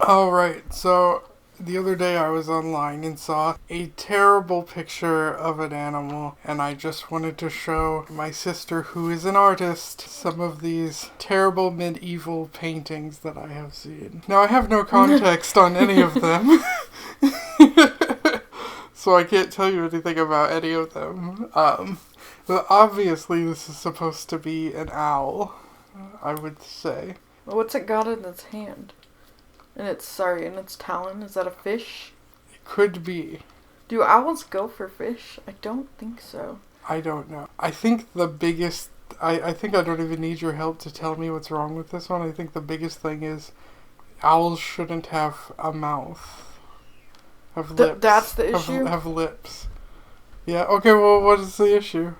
All right, so the other day I was online and saw a terrible picture of an animal, and I just wanted to show my sister, who is an artist, some of these terrible medieval paintings that I have seen. Now, I have no context on any of them, so I can't tell you anything about any of them. But obviously this is supposed to be an owl, I would say. What's it got in its hand? In its talon? Is that a fish? It could be. Do owls go for fish? I don't think so. I don't know. I think the biggest... I think I don't even need your help to tell me what's wrong with this one. I think the biggest thing is owls shouldn't have a mouth. Have lips. That's the issue? Have lips. Yeah, okay, well, what is the issue?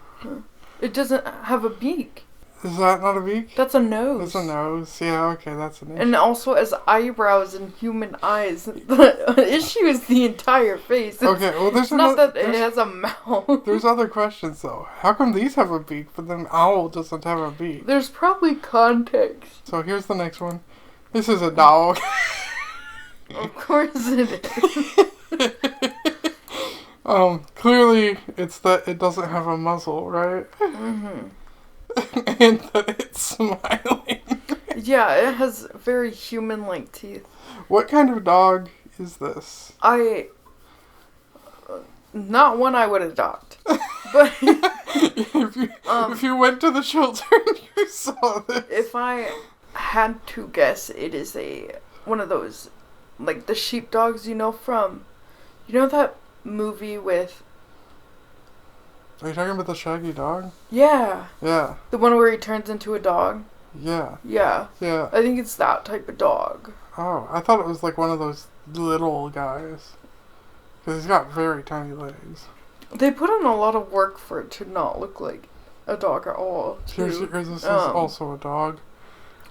It doesn't have a beak. Is that not a beak? That's a nose. That's a nose. Yeah, okay, that's an issue. And also has eyebrows and human eyes. The issue is the entire face. Okay, well, there's not that it has a mouth. There's other questions, though. How come these have a beak, but then owl doesn't have a beak? There's probably context. So here's the next one. This is a dog. Of course it is. Clearly it's that it doesn't have a muzzle, right? Mm-hmm. And that it's smiling. Yeah, it has very human-like teeth. What kind of dog is this? Not one I would adopt. But if you went to the shelter and you saw this. If I had to guess, it is one of those, like the sheepdogs, from, that movie with... Are you talking about the Shaggy dog? Yeah. Yeah. The one where he turns into a dog? Yeah. Yeah. Yeah. I think it's that type of dog. Oh, I thought it was like one of those little guys. Because he's got very tiny legs. They put in a lot of work for it to not look like a dog at all. Here's this is also a dog.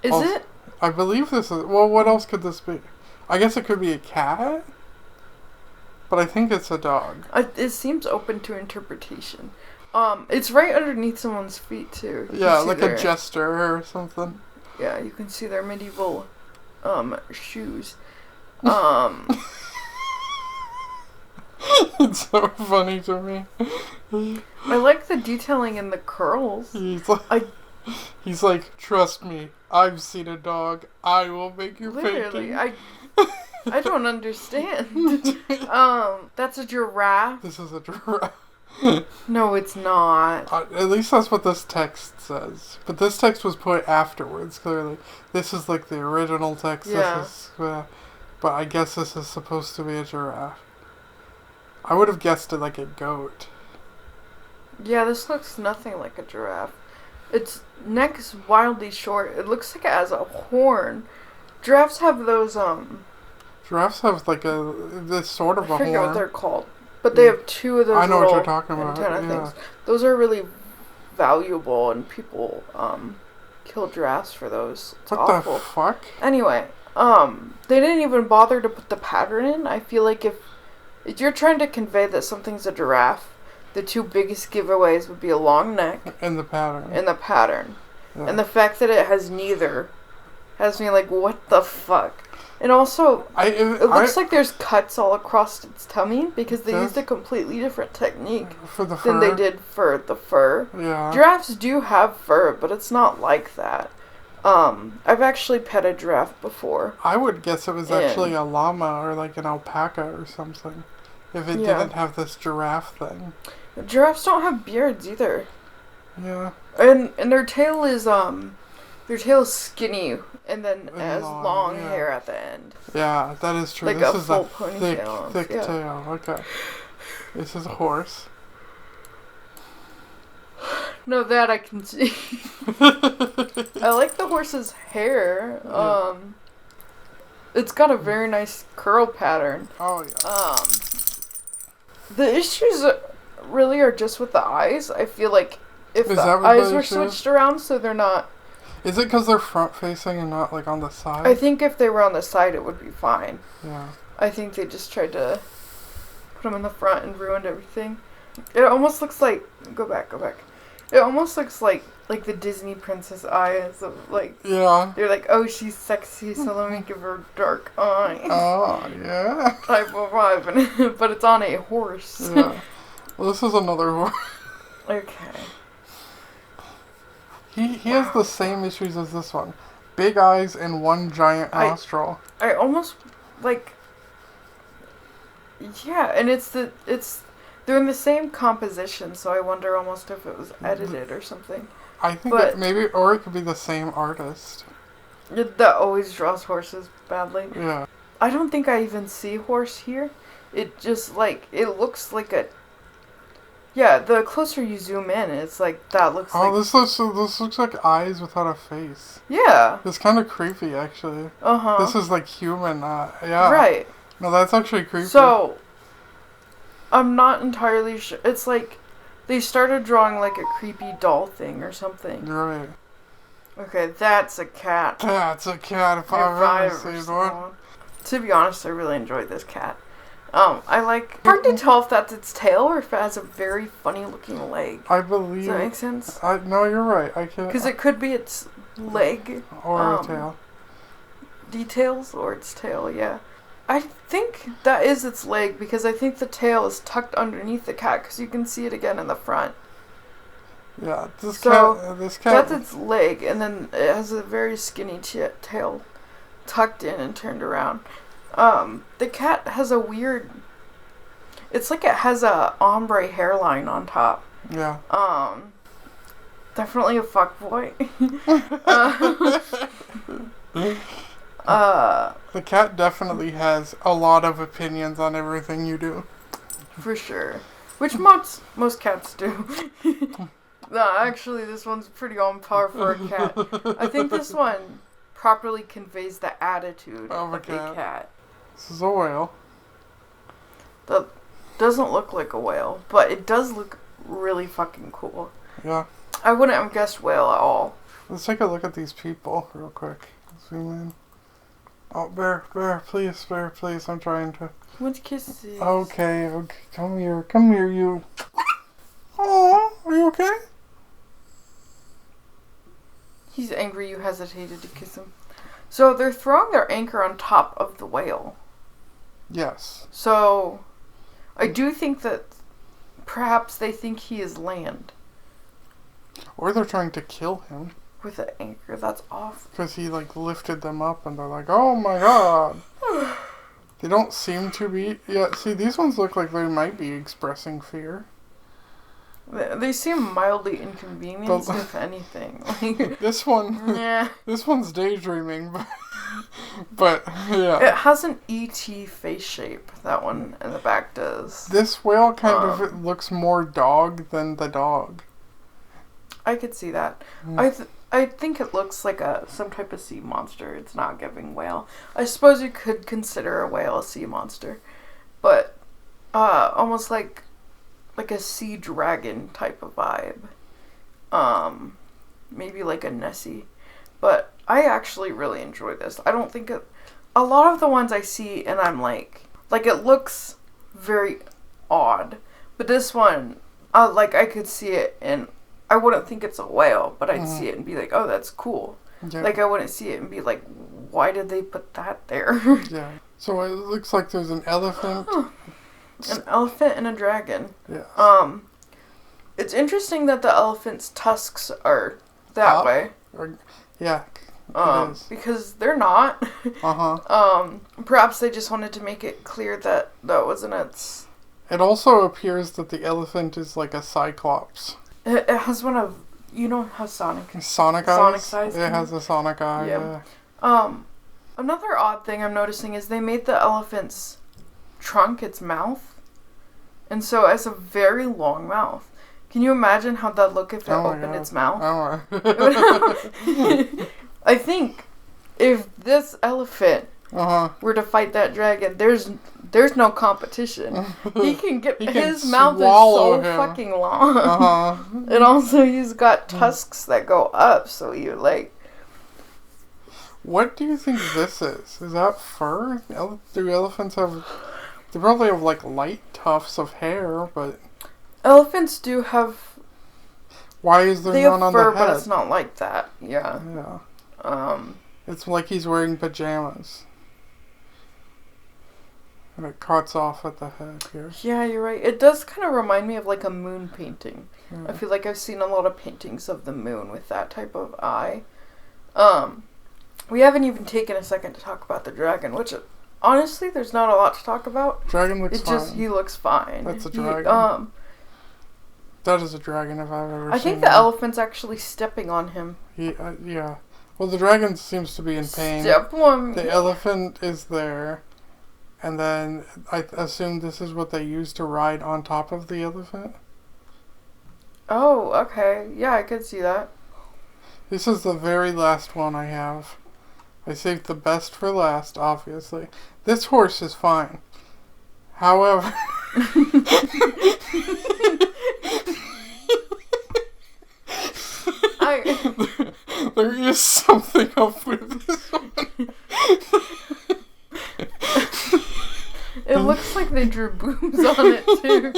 Is it? I believe this is... Well, what else could this be? I guess it could be a cat? But I think it's a dog. It seems open to interpretation. It's right underneath someone's feet, too. Yeah, like a jester or something. Yeah, you can see their medieval, shoes. It's so funny to me. I like the detailing in the curls. He's like, trust me, I've seen a dog. I will make your Literally, painting. I don't understand. That's a giraffe. This is a giraffe. No, it's not. At least that's what this text says. But this text was put afterwards, clearly. This is like the original text. Yeah. This is, but I guess this is supposed to be a giraffe. I would have guessed it like a goat. Yeah, this looks nothing like a giraffe. Its neck is wildly short. It looks like it has a horn. Giraffes have those, Giraffes have like this sort of a horn. I forget what they're called. But they have two of those I know what you're talking about. antenna Yeah. things. Those are really valuable, and people kill giraffes for those. It's what awful. the fuck? Anyway, they didn't even bother to put the pattern in. I feel like if you're trying to convey that something's a giraffe, the two biggest giveaways would be a long neck and the pattern. Yeah. And the fact that it has neither has me like, what the fuck? And also, it looks like there's cuts all across its tummy because they used a completely different technique for the fur than they did for the fur. Yeah. Giraffes do have fur, but it's not like that. I've actually pet a giraffe before. I would guess it was actually a llama or like an alpaca or something. If it didn't have this giraffe thing. Giraffes don't have beards either. Yeah. And their tail is skinny and then has long hair at the end. Yeah, that is true. Like this a is full a ponytail. thick tail. Okay. This is a horse. No, that I can see. I like the horse's hair. Yeah. It's got a very nice curl pattern. Oh yeah. The issues really are just with the eyes. I feel like if the eyes were switched around so they're not... Is it because they're front facing and not like on the side? I think if they were on the side it would be fine. Yeah. I think they just tried to put them in the front and ruined everything. It almost looks like... Go back. It almost looks like like the Disney princess eyes of like. Yeah. They're like, oh, she's sexy, so let me give her dark eyes. Oh, yeah. Type of vibe, but it's on a horse. Yeah. Well, this is another horse. Okay. He has the same issues as this one. Big eyes and one giant nostril. I almost like. Yeah, and they're in the same composition, so I wonder almost if it was edited or something. I think that maybe, or it could be the same artist. That always draws horses badly. Yeah. I don't think I even see horse here. It just it looks like a. Yeah, the closer you zoom in, it's like that looks like. Oh, this looks like eyes without a face. Yeah. It's kind of creepy, actually. This is like human. Yeah. Right. No, that's actually creepy. So, I'm not entirely sure. It's like they started drawing like a creepy doll thing or something. Right. Okay, that's a cat. That's a cat if I've ever seen one. To be honest, I really enjoyed this cat. Hard to tell if that's its tail or if it has a very funny looking leg. I believe. Does that make sense? No, you're right. I can't. Because it could be its leg. Or a tail. Details or its tail, yeah. I think that is its leg because I think the tail is tucked underneath the cat because you can see it again in the front. Yeah, this cat. That's its leg, and then it has a very skinny tail tucked in and turned around. The cat has a weird. It's like it has a ombre hairline on top. Yeah. Definitely a fuckboy. The cat definitely has a lot of opinions on everything you do. For sure. Which most cats do. No, actually, this one's pretty on par for a cat. I think this one properly conveys the attitude of a cat. This is a whale. That doesn't look like a whale, but it does look really fucking cool. Yeah. I wouldn't have guessed whale at all. Let's take a look at these people real quick. Zoom in. Oh, Bear, please, I'm trying to... What's kisses? Okay, come here, you. Oh, are you okay? He's angry you hesitated to kiss him. So they're throwing their anchor on top of the whale. Yes. So, I do think that perhaps they think he is land. Or they're trying to kill him. With an anchor, that's off. Because he, lifted them up and they're like, oh my god. They don't seem to be... Yeah, see, these ones look like they might be expressing fear. They seem mildly inconvenienced, if anything. This one... Yeah. This one's daydreaming, but yeah. It has an E.T. face shape, that one in the back does. This whale kind of looks more dog than the dog. I could see that. I think it looks like some type of sea monster. It's not giving whale. I suppose you could consider a whale a sea monster. But almost like a sea dragon type of vibe. Maybe like a Nessie. But I actually really enjoy this. I don't think a lot of the ones I see and I'm like it looks very odd. But this one, I could see it and I wouldn't think it's a whale, but I'd see it and be like, oh, that's cool. Yeah. I wouldn't see it and be like, why did they put that there? Yeah. So it looks like there's an elephant. An elephant and a dragon. Yeah. It's interesting that the elephant's tusks are that way. Yeah. Because they're not. Perhaps they just wanted to make it clear that wasn't its... It also appears that the elephant is like a cyclops. It has one of... You know how Sonic eyes? Sonic eyes? It has a Sonic eye, yeah. Another odd thing I'm noticing is they made the elephant's trunk its mouth. And so it has a very long mouth. Can you imagine how that'd look if it opened its mouth? I think if this elephant were to fight that dragon, there's no competition. He can get his mouth is so fucking long. And also he's got tusks that go up, so you're like. What do you think this is? Is that fur? Do elephants have? They probably have light tufts of hair, but elephants do have. Why is there none on the head? But it's not like that. Yeah. Yeah. It's like he's wearing pajamas. And it cuts off at the head here. Yeah, you're right. It does kind of remind me of like a moon painting. Yeah. I feel like I've seen a lot of paintings of the moon with that type of eye. We haven't even taken a second to talk about the dragon, which honestly, there's not a lot to talk about. Dragon looks fine. He looks fine. That's a dragon. That is a dragon if I've ever seen. I think the elephant's actually stepping on him. Yeah. Well, the dragon seems to be in pain. Step one. The elephant is there. And then I assume this is what they use to ride on top of the elephant. Oh, okay. Yeah, I could see that. This is the very last one I have. I saved the best for last, obviously. This horse is fine. However... there is something up with this one. It looks like they drew boobs on it too.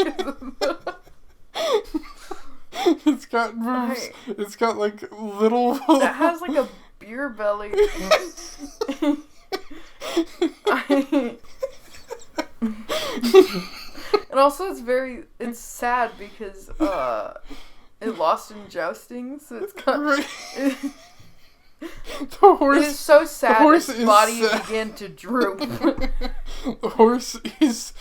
It's got boobs. It's got like little. It has like a beer belly. And also it's sad because it lost in jousting, so it's got. The horse. It is so sad. Its body began to droop. The horse is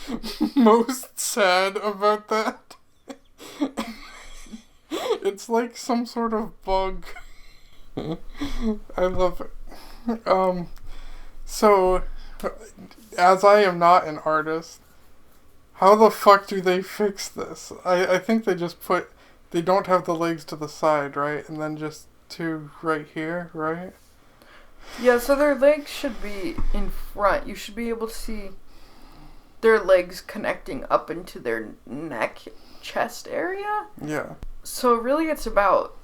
most sad about that. It's like some sort of bug. I love it. So, as I am not an artist, how the fuck do they fix this? I think they don't have the legs to the side, right? And then just two right here, right? Yeah, so their legs should be in front. You should be able to see their legs connecting up into their neck, chest area. Yeah. So really it's about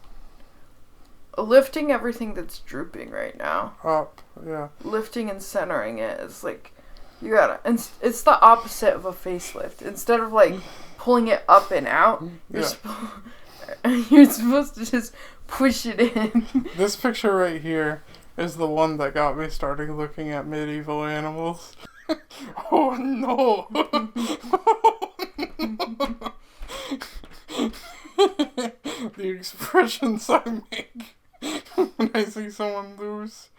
lifting everything that's drooping right now. Up, yeah. Lifting and centering it. It's like, you gotta, and it's the opposite of a facelift. Instead of like pulling it up and out, you're supposed to just push it in. This picture right here is the one that got me starting looking at medieval animals. Oh no! The expressions I make when I see someone lose.